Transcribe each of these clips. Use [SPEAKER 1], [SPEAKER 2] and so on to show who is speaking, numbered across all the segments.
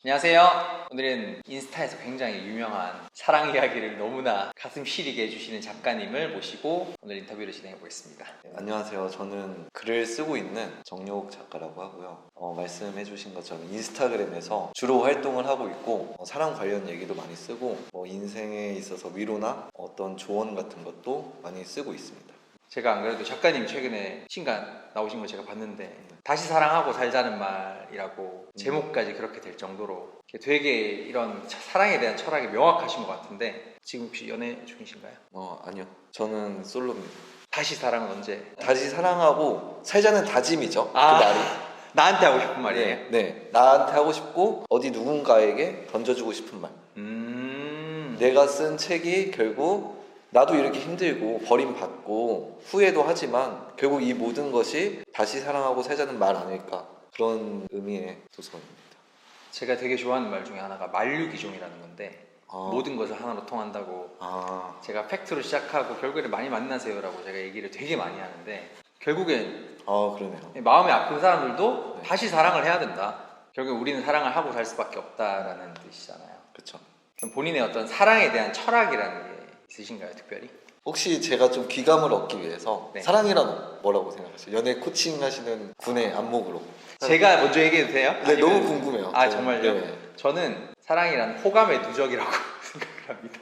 [SPEAKER 1] 안녕하세요. 오늘은 인스타에서 굉장히 유명한 사랑 이야기를 너무나 가슴 시리게 해주시는 작가님을 모시고 오늘 인터뷰를 진행해 보겠습니다.
[SPEAKER 2] 안녕하세요. 저는 글을 쓰고 있는 정여욱 작가라고 하고요. 말씀해 주신 것처럼 인스타그램에서 주로 활동을 하고 있고 사랑 관련 얘기도 많이 쓰고 인생에 있어서 위로나 어떤 조언 같은 것도 많이 쓰고 있습니다.
[SPEAKER 1] 제가 안 그래도 작가님 최근에 신간 나오신 거 제가 봤는데 다시 사랑하고 살자는 말이라고 제목까지 그렇게 될 정도로 되게 이런 사랑에 대한 철학이 명확하신 것 같은데 지금 혹시 연애 중이신가요?
[SPEAKER 2] 아니요. 저는 솔로입니다.
[SPEAKER 1] 다시 사랑은 언제?
[SPEAKER 2] 다시 사랑하고 살자는 다짐이죠.
[SPEAKER 1] 아,
[SPEAKER 2] 그 말이.
[SPEAKER 1] 나한테 하고 싶은 말이에요?
[SPEAKER 2] 네. 나한테 하고 싶고 어디 누군가에게 던져주고 싶은 말. 내가 쓴 책이 결국 나도 이렇게 힘들고 버림받고 후회도 하지만 결국 이 모든 것이 다시 사랑하고 살자는 말 아닐까, 그런 의미의 도서입니다.
[SPEAKER 1] 제가 되게 좋아하는 말 중에 하나가 만류기종이라는 건데 모든 것을 하나로 통한다고 제가 팩트로 시작하고 결국에는 많이 만나세요라고 제가 얘기를 되게 많이 하는데 결국엔
[SPEAKER 2] 그러네요.
[SPEAKER 1] 마음이 아픈 사람들도
[SPEAKER 2] 네.
[SPEAKER 1] 다시 사랑을 해야 된다. 결국 우리는 사랑을 하고 살 수밖에 없다라는 뜻이잖아요.
[SPEAKER 2] 그렇죠.
[SPEAKER 1] 그럼 본인의 어떤 사랑에 대한 철학이라는 게 있으신가요, 특별히?
[SPEAKER 2] 혹시 제가 좀 귀감을 얻기 위해서
[SPEAKER 1] 네.
[SPEAKER 2] 사랑이란 뭐라고 생각하세요? 연애 코칭 하시는 분의 안목으로.
[SPEAKER 1] 제가 먼저 얘기해도 돼요?
[SPEAKER 2] 네,
[SPEAKER 1] 아니면-
[SPEAKER 2] 너무 궁금해요.
[SPEAKER 1] 아, 정말요?
[SPEAKER 2] 네.
[SPEAKER 1] 저는 사랑이란 호감의 누적이라고 생각을 합니다.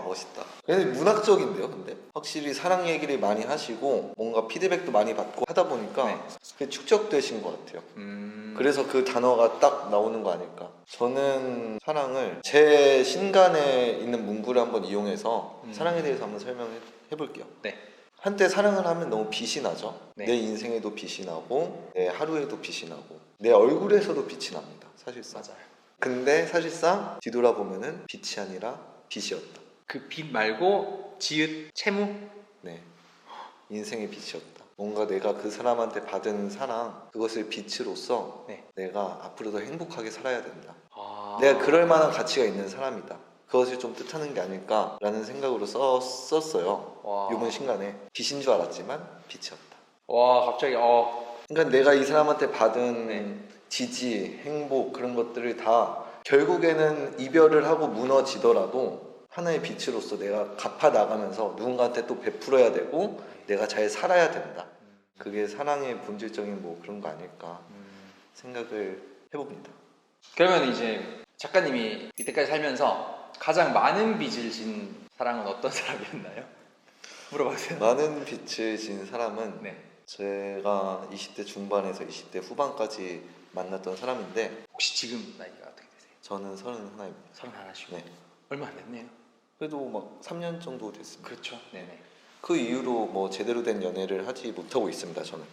[SPEAKER 2] 멋있다. 근데 문학적인데요, 근데? 확실히 사랑 얘기를 많이 하시고 뭔가 피드백도 많이 받고 하다 보니까
[SPEAKER 1] 네.
[SPEAKER 2] 그게 축적되신 것 같아요.
[SPEAKER 1] 음...
[SPEAKER 2] 그래서 그 단어가 딱 나오는 거 아닐까. 저는 사랑을 제 신간에 있는 문구를 한번 이용해서 사랑에 대해서 한번 설명해 볼게요.
[SPEAKER 1] 네.
[SPEAKER 2] 한때 사랑을 하면 너무 빛이 나죠.
[SPEAKER 1] 네.
[SPEAKER 2] 내 인생에도 빛이 나고 내 하루에도 빛이 나고 내 얼굴에서도 빛이 납니다, 사실상.
[SPEAKER 1] 맞아요.
[SPEAKER 2] 근데 사실상 뒤돌아보면은 빛이 아니라 빛이었다.
[SPEAKER 1] 그 빛 말고 지읒, 채무?
[SPEAKER 2] 네, 인생의 빛이었다. 뭔가 내가 그 사람한테 받은 사랑, 그것을 빛으로써
[SPEAKER 1] 네.
[SPEAKER 2] 내가 앞으로도 행복하게 살아야 된다.
[SPEAKER 1] 아...
[SPEAKER 2] 내가 그럴 만한 가치가 있는 사람이다. 그것을 좀 뜻하는 게 아닐까라는 생각으로 썼어요.
[SPEAKER 1] 와...
[SPEAKER 2] 이번 신간에 빛인 줄 알았지만 빛이었다.
[SPEAKER 1] 와, 갑자기
[SPEAKER 2] 그러니까 내가 이 사람한테 받은
[SPEAKER 1] 네.
[SPEAKER 2] 지지, 행복, 그런 것들을 다 결국에는 이별을 하고 무너지더라도 하나의 빛으로서 내가 갚아 나가면서 누군가한테 또 베풀어야 되고 내가 잘 살아야 된다. 그게 사랑의 본질적인 뭐 그런 거 아닐까 생각을 해봅니다.
[SPEAKER 1] 그러면 이제 작가님이 이때까지 살면서 가장 많은 빚을 진 사랑은 어떤 사람이었나요? 물어보세요.
[SPEAKER 2] 많은 빛을 진 사람은
[SPEAKER 1] 네.
[SPEAKER 2] 제가 20대 중반에서 20대 후반까지 만났던 사람인데,
[SPEAKER 1] 혹시 지금 나이가 어떻게 되세요?
[SPEAKER 2] 저는 31입니다.
[SPEAKER 1] 31이시고
[SPEAKER 2] 네.
[SPEAKER 1] 얼마 안 됐네요.
[SPEAKER 2] 그래도 막 3년 정도 됐습니다.
[SPEAKER 1] 그렇죠. 네네.
[SPEAKER 2] 그 이후로 뭐 제대로 된 연애를 하지 못하고 있습니다, 저는.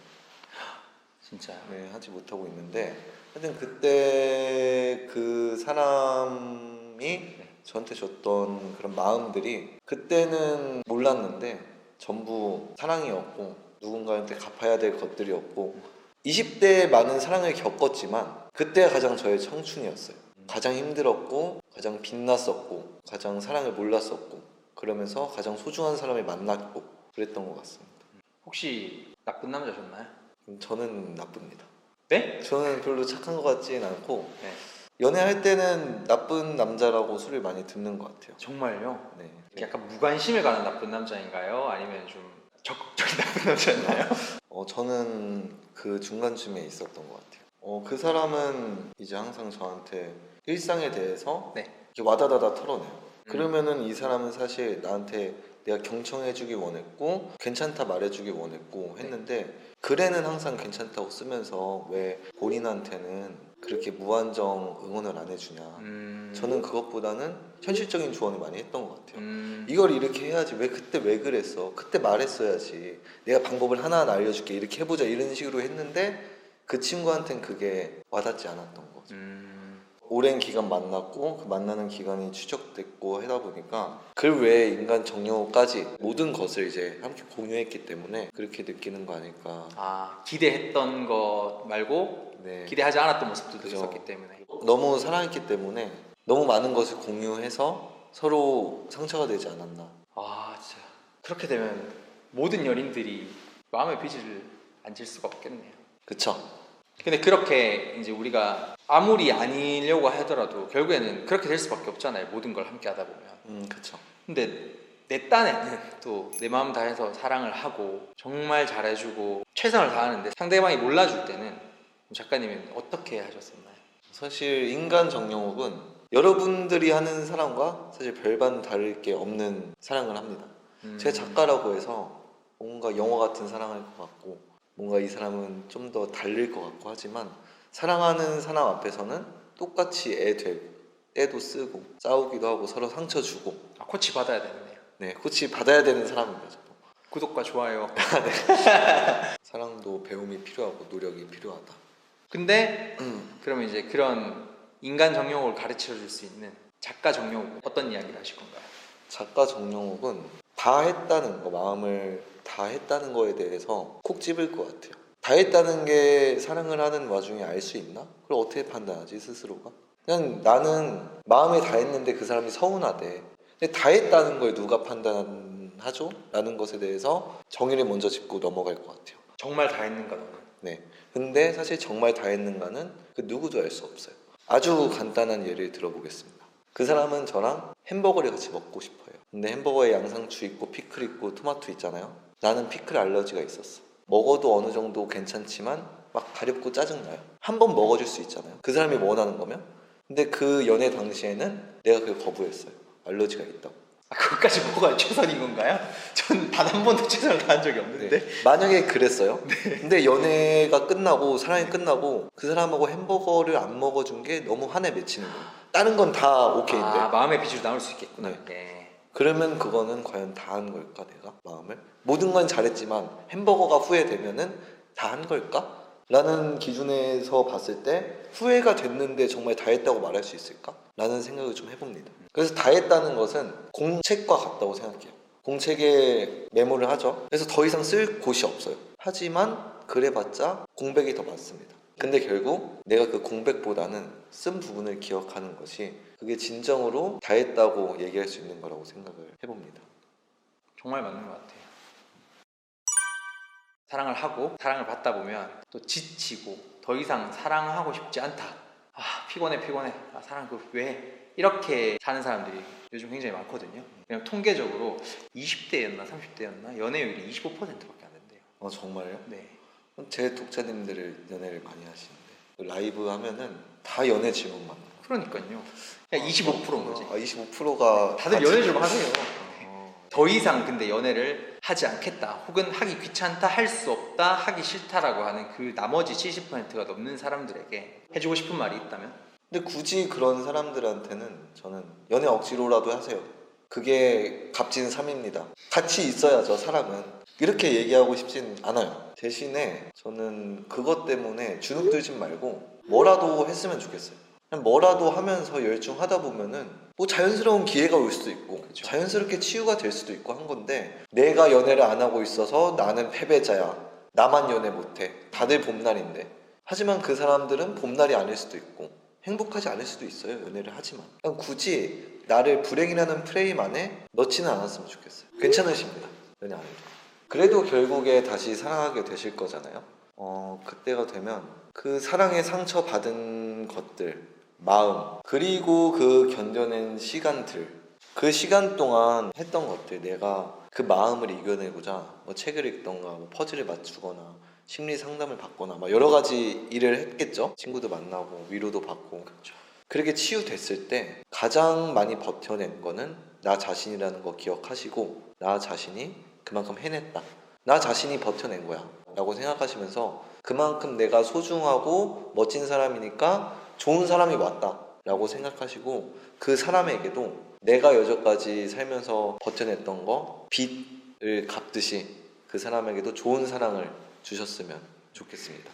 [SPEAKER 1] 진짜요?
[SPEAKER 2] 네, 하지 못하고 있는데, 하여튼 그때 그 사람이 저한테 줬던 그런 마음들이 그때는 몰랐는데 전부 사랑이었고 누군가한테 갚아야 될 것들이었고 20대에 많은 사랑을 겪었지만 그때가 가장 저의 청춘이었어요. 가장 힘들었고 가장 빛났었고 가장 사랑을 몰랐었고 그러면서 가장 소중한 사람을 만났고 그랬던 것 같습니다.
[SPEAKER 1] 혹시 나쁜 남자셨나요?
[SPEAKER 2] 저는 나쁩니다.
[SPEAKER 1] 네?
[SPEAKER 2] 저는 별로 착한 것 같지는 않고
[SPEAKER 1] 네.
[SPEAKER 2] 연애할 때는 나쁜 남자라고 소리를 많이 듣는 것 같아요.
[SPEAKER 1] 정말요?
[SPEAKER 2] 네.
[SPEAKER 1] 약간 무관심에 관한 나쁜 남자인가요? 아니면 좀 적극적인 나쁜 남자였나요?
[SPEAKER 2] 저는 그 중간쯤에 있었던 것 같아요. 그 사람은 이제 항상 저한테 일상에 대해서
[SPEAKER 1] 네.
[SPEAKER 2] 이렇게 와다다다 털어내요. 그러면은 이 사람은 사실 나한테 내가 경청해주길 원했고 괜찮다 말해주길 원했고 했는데 글에는 항상 괜찮다고 쓰면서 왜 본인한테는 그렇게 무한정 응원을 안 해주냐. 저는 그것보다는 현실적인 조언을 많이 했던 것 같아요. 이걸 이렇게 해야지, 왜 그때 왜 그랬어, 그때 말했어야지, 내가 방법을 하나하나 알려줄게, 이렇게 해보자, 이런 식으로 했는데 그 친구한테는 그게 와닿지 않았던 거죠. 오랜 기간 만났고 그 만나는 기간이 추적됐고 하다 보니까 글 외에 인간 정료까지 모든 것을 이제 함께 공유했기 때문에 그렇게 느끼는 거 아닐까.
[SPEAKER 1] 기대했던 것 말고
[SPEAKER 2] 네.
[SPEAKER 1] 기대하지 않았던 모습들도
[SPEAKER 2] 그죠.
[SPEAKER 1] 있었기 때문에
[SPEAKER 2] 너무 사랑했기 때문에 너무 많은 것을 공유해서 서로 상처가 되지 않았나.
[SPEAKER 1] 진짜 그렇게 되면 모든 연인들이 마음의 빚을 안 질 수가 없겠네요.
[SPEAKER 2] 그쵸?
[SPEAKER 1] 근데 그렇게 이제 우리가 아무리 아니려고 하더라도 결국에는 그렇게 될 수밖에 없잖아요. 모든 걸 함께 하다 보면.
[SPEAKER 2] 그쵸.
[SPEAKER 1] 근데 내 딴에는 또 내 마음 다해서 사랑을 하고 정말 잘해주고 최선을 다하는데 상대방이 몰라줄 때는 작가님은 어떻게 하셨었나요?
[SPEAKER 2] 사실 인간 정영욱은 여러분들이 하는 사랑과 사실 별반 다를 게 없는 사랑을 합니다. 제 작가라고 해서 뭔가 영화 같은 사랑할 것 같고 뭔가 이 사람은 좀 더 달릴 것 같고 하지만 사랑하는 사람 앞에서는 똑같이 애 되고 애도 쓰고 싸우기도 하고 서로 상처 주고
[SPEAKER 1] 코치 받아야 되네요.
[SPEAKER 2] 네, 코치 받아야 되는 사람입니다. 저도.
[SPEAKER 1] 구독과 좋아요.
[SPEAKER 2] 사랑도 배움이 필요하고 노력이 필요하다.
[SPEAKER 1] 근데 그러면 이제 그런 인간 정용을 가르쳐 줄 수 있는 작가 정용은 어떤 이야기를 하실 건가요?
[SPEAKER 2] 작가 정영욱은 다 했다는 거, 마음을 다 했다는 거에 대해서 콕 집을 것 같아요. 다 했다는 게 사랑을 하는 와중에 알 수 있나? 그걸 어떻게 판단하지 스스로가? 그냥 나는 마음에 다 했는데 그 사람이 서운하대. 근데 다 했다는 걸 누가 판단하죠? 라는 것에 대해서 정의를 먼저 짚고 넘어갈 것 같아요.
[SPEAKER 1] 정말 다 했는가 너는?
[SPEAKER 2] 네. 근데 사실 정말 다 했는가는 그 누구도 알 수 없어요. 아주 간단한 예를 들어보겠습니다. 그 사람은 저랑 햄버거를 같이 먹고 싶어요. 근데 햄버거에 양상추 있고 피클 있고 토마토 있잖아요. 나는 피클 알러지가 있었어. 먹어도 어느 정도 괜찮지만 막 가렵고 짜증나요. 한 번 먹어줄 수 있잖아요. 그 사람이 원하는 거면. 근데 그 연애 당시에는 내가 그걸 거부했어요. 알러지가 있다고.
[SPEAKER 1] 그것까지 먹어야 최선인 건가요? 전 단 한 번도 최선을 다한 적이 없는데.
[SPEAKER 2] 네. 만약에 그랬어요. 근데 연애가 끝나고 사랑이 끝나고 그 사람하고 햄버거를 안 먹어준 게 너무 한에 맺히는 거예요. 다른 건 다 오케이인데.
[SPEAKER 1] 마음의 빚으로 나올 수 있겠구나.
[SPEAKER 2] 네. 그러면 그거는 과연 다 한 걸까 내가 마음을? 모든 건 잘했지만 햄버거가 후회되면은 다 한 걸까? 라는 기준에서 봤을 때 후회가 됐는데 정말 다 했다고 말할 수 있을까? 라는 생각을 좀 해봅니다. 그래서 다 했다는 것은 공책과 같다고 생각해요. 공책에 메모를 하죠. 그래서 더 이상 쓸 곳이 없어요. 하지만 그래봤자 공백이 더 많습니다. 근데 결국 내가 그 공백보다는 쓴 부분을 기억하는 것이 그게 진정으로 다 했다고 얘기할 수 있는 거라고 생각을 해봅니다.
[SPEAKER 1] 정말 맞는 것 같아요. 사랑을 하고 사랑을 받다 보면 또 지치고 더 이상 사랑하고 싶지 않다. 피곤해. 사랑 왜 이렇게 사는 사람들이 요즘 굉장히 많거든요. 그냥 통계적으로 20대였나 30대였나 연애율이 25%밖에 안 된대요.
[SPEAKER 2] 정말요?
[SPEAKER 1] 네.
[SPEAKER 2] 제 독자님들을 연애를 많이 하시는데 라이브 하면은 다 연애 질문 많아요.
[SPEAKER 1] 그러니까요. 그냥 25%인 거지.
[SPEAKER 2] 25%가
[SPEAKER 1] 다들 연애 좀 하세요. 더 이상 근데 연애를 하지 않겠다 혹은 하기 귀찮다 할 수 없다 하기 싫다라고 하는 그 나머지 70%가 넘는 사람들에게 해주고 싶은 말이 있다면?
[SPEAKER 2] 근데 굳이 그런 사람들한테는 저는 연애 억지로라도 하세요. 그게 값진 삶입니다. 같이 있어야죠 사람은. 이렇게 얘기하고 싶진 않아요. 대신에 저는 그것 때문에 주눅 들지 말고 뭐라도 했으면 좋겠어요. 그냥 뭐라도 하면서 열중하다 보면은 뭐 자연스러운 기회가 올 수도 있고
[SPEAKER 1] 그쵸.
[SPEAKER 2] 자연스럽게 치유가 될 수도 있고 한 건데 내가 연애를 안 하고 있어서 나는 패배자야. 나만 연애 못해. 다들 봄날인데. 하지만 그 사람들은 봄날이 아닐 수도 있고 행복하지 않을 수도 있어요. 연애를 하지만. 그냥 굳이 나를 불행이라는 프레임 안에 넣지는 않았으면 좋겠어요. 괜찮으십니다. 연애 안 해도. 그래도 결국에 다시 사랑하게 되실 거잖아요. 그때가 되면 그 사랑에 상처받은 것들, 마음, 그리고 그 견뎌낸 시간들, 그 시간 동안 했던 것들, 내가 그 마음을 이겨내고자 뭐 책을 읽던가 뭐 퍼즐을 맞추거나 심리 상담을 받거나 막 여러 가지 일을 했겠죠. 친구도 만나고 위로도 받고.
[SPEAKER 1] 그렇죠.
[SPEAKER 2] 그렇게 치유됐을 때 가장 많이 버텨낸 거는 나 자신이라는 거 기억하시고 나 자신이 그만큼 해냈다. 나 자신이 버텨낸 거야 라고 생각하시면서 그만큼 내가 소중하고 멋진 사람이니까 좋은 사람이 왔다 라고 생각하시고 그 사람에게도 내가 여태까지 살면서 버텨냈던 거 빚을 갚듯이 그 사람에게도 좋은 사랑을 주셨으면 좋겠습니다.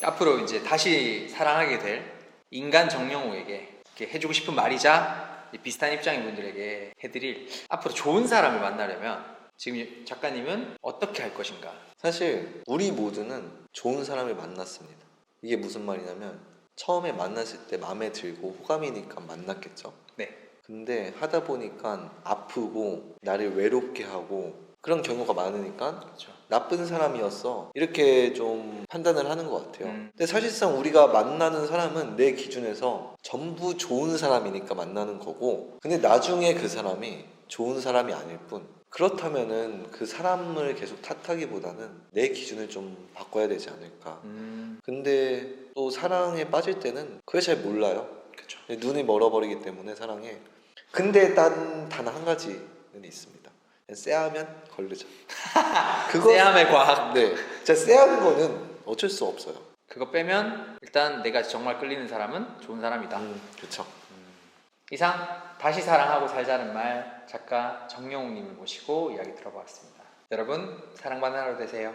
[SPEAKER 1] 앞으로 이제 다시 사랑하게 될 인간 정영욱에게 이렇게 해주고 싶은 말이자 비슷한 입장인 분들에게 해드릴 앞으로 좋은 사람을 만나려면 지금 작가님은 어떻게 할 것인가?
[SPEAKER 2] 사실 우리 모두는 좋은 사람을 만났습니다. 이게 무슨 말이냐면 처음에 만났을 때 마음에 들고 호감이니까 만났겠죠.
[SPEAKER 1] 네.
[SPEAKER 2] 근데 하다 보니까 아프고 나를 외롭게 하고 그런 경우가 많으니까
[SPEAKER 1] 그렇죠.
[SPEAKER 2] 나쁜 사람이었어 이렇게 좀 판단을 하는 것 같아요. 근데 사실상 우리가 만나는 사람은 내 기준에서 전부 좋은 사람이니까 만나는 거고, 근데 나중에 그 사람이 좋은 사람이 아닐 뿐, 그렇다면은 그 사람을 계속 탓하기보다는 내 기준을 좀 바꿔야 되지 않을까. 근데 또 사랑에 빠질 때는 그게 잘 몰라요.
[SPEAKER 1] 그렇죠.
[SPEAKER 2] 눈이 멀어버리기 때문에 사랑에. 근데 단 한 가지는 있습니다. 쎄하면 걸르자.
[SPEAKER 1] 쎄함의 과학.
[SPEAKER 2] 네, 진짜 쎄한 거는 어쩔 수 없어요.
[SPEAKER 1] 그거 빼면 일단 내가 정말 끌리는 사람은 좋은 사람이다.
[SPEAKER 2] 그렇죠.
[SPEAKER 1] 이상 다시 사랑하고 살자는 말 작가 정영웅님을 모시고 이야기 들어봤습니다. 여러분 사랑받는 하루 되세요.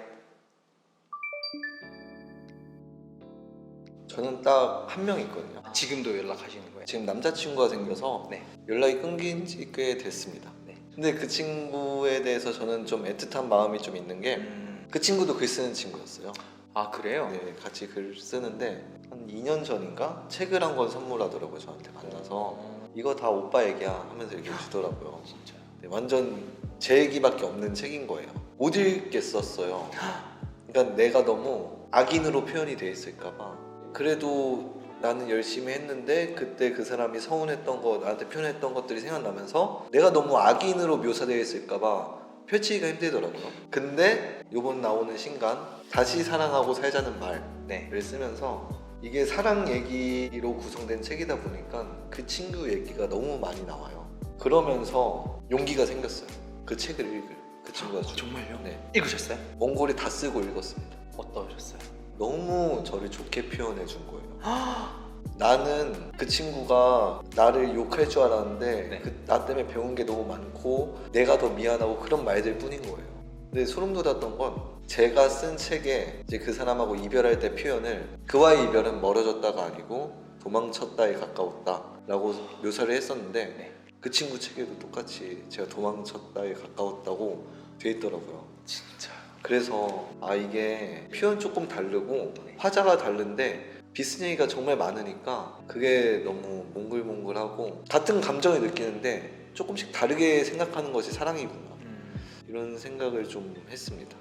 [SPEAKER 2] 저는 딱 한 명 있거든요.
[SPEAKER 1] 지금도 연락하시는 거예요?
[SPEAKER 2] 지금 남자친구가 생겨서
[SPEAKER 1] 네.
[SPEAKER 2] 연락이 끊긴 지 꽤 됐습니다.
[SPEAKER 1] 네.
[SPEAKER 2] 근데 그 친구에 대해서 저는 좀 애틋한 마음이 좀 있는 게, 그 친구도 글 쓰는 친구였어요.
[SPEAKER 1] 아 그래요?
[SPEAKER 2] 네, 같이 글 쓰는데 한 2년 전인가 책을 한 권 선물하더라고요. 저한테 만나서 이거 다 오빠 얘기야 하면서 이렇게 주더라고요.
[SPEAKER 1] 진짜요?
[SPEAKER 2] 네, 완전 제 얘기밖에 없는 책인 거예요. 못 읽겠었어요. 그러니까 내가 너무 악인으로 표현이 돼 있을까봐. 그래도 나는 열심히 했는데 그때 그 사람이 서운했던 거, 나한테 표현했던 것들이 생각나면서 내가 너무 악인으로 묘사되어 있을까봐 펼치기가 힘들더라고요. 근데 요번 나오는 신간 다시 사랑하고 살자는 말을
[SPEAKER 1] 네.
[SPEAKER 2] 쓰면서 이게 사랑 얘기로 구성된 책이다 보니까 그 친구 얘기가 너무 많이 나와요. 그러면서 용기가 생겼어요. 그 책을 읽을. 그 친구가
[SPEAKER 1] 정말요?
[SPEAKER 2] 네.
[SPEAKER 1] 읽으셨어요?
[SPEAKER 2] 원고를 다 쓰고 읽었습니다.
[SPEAKER 1] 어떠셨어요?
[SPEAKER 2] 너무 저를 좋게 표현해 준 거예요. 나는 그 친구가 나를 욕할 줄 알았는데
[SPEAKER 1] 네.
[SPEAKER 2] 나 때문에 배운 게 너무 많고 내가 더 미안하고 그런 말들 뿐인 거예요. 근데 소름 돋았던 건 제가 쓴 책에 이제 그 사람하고 이별할 때 표현을 그와의 이별은 멀어졌다가 아니고 도망쳤다에 가까웠다 라고 묘사를 했었는데
[SPEAKER 1] 네.
[SPEAKER 2] 그 친구 책에도 똑같이 제가 도망쳤다에 가까웠다고 돼 있더라고요.
[SPEAKER 1] 진짜.
[SPEAKER 2] 그래서 이게 표현 조금 다르고
[SPEAKER 1] 네.
[SPEAKER 2] 화자가 다른데 비슷한 얘기가 정말 많으니까 그게 너무 몽글몽글하고 같은 감정을 느끼는데 조금씩 다르게 생각하는 것이 사랑이구나, 이런 생각을 좀 했습니다.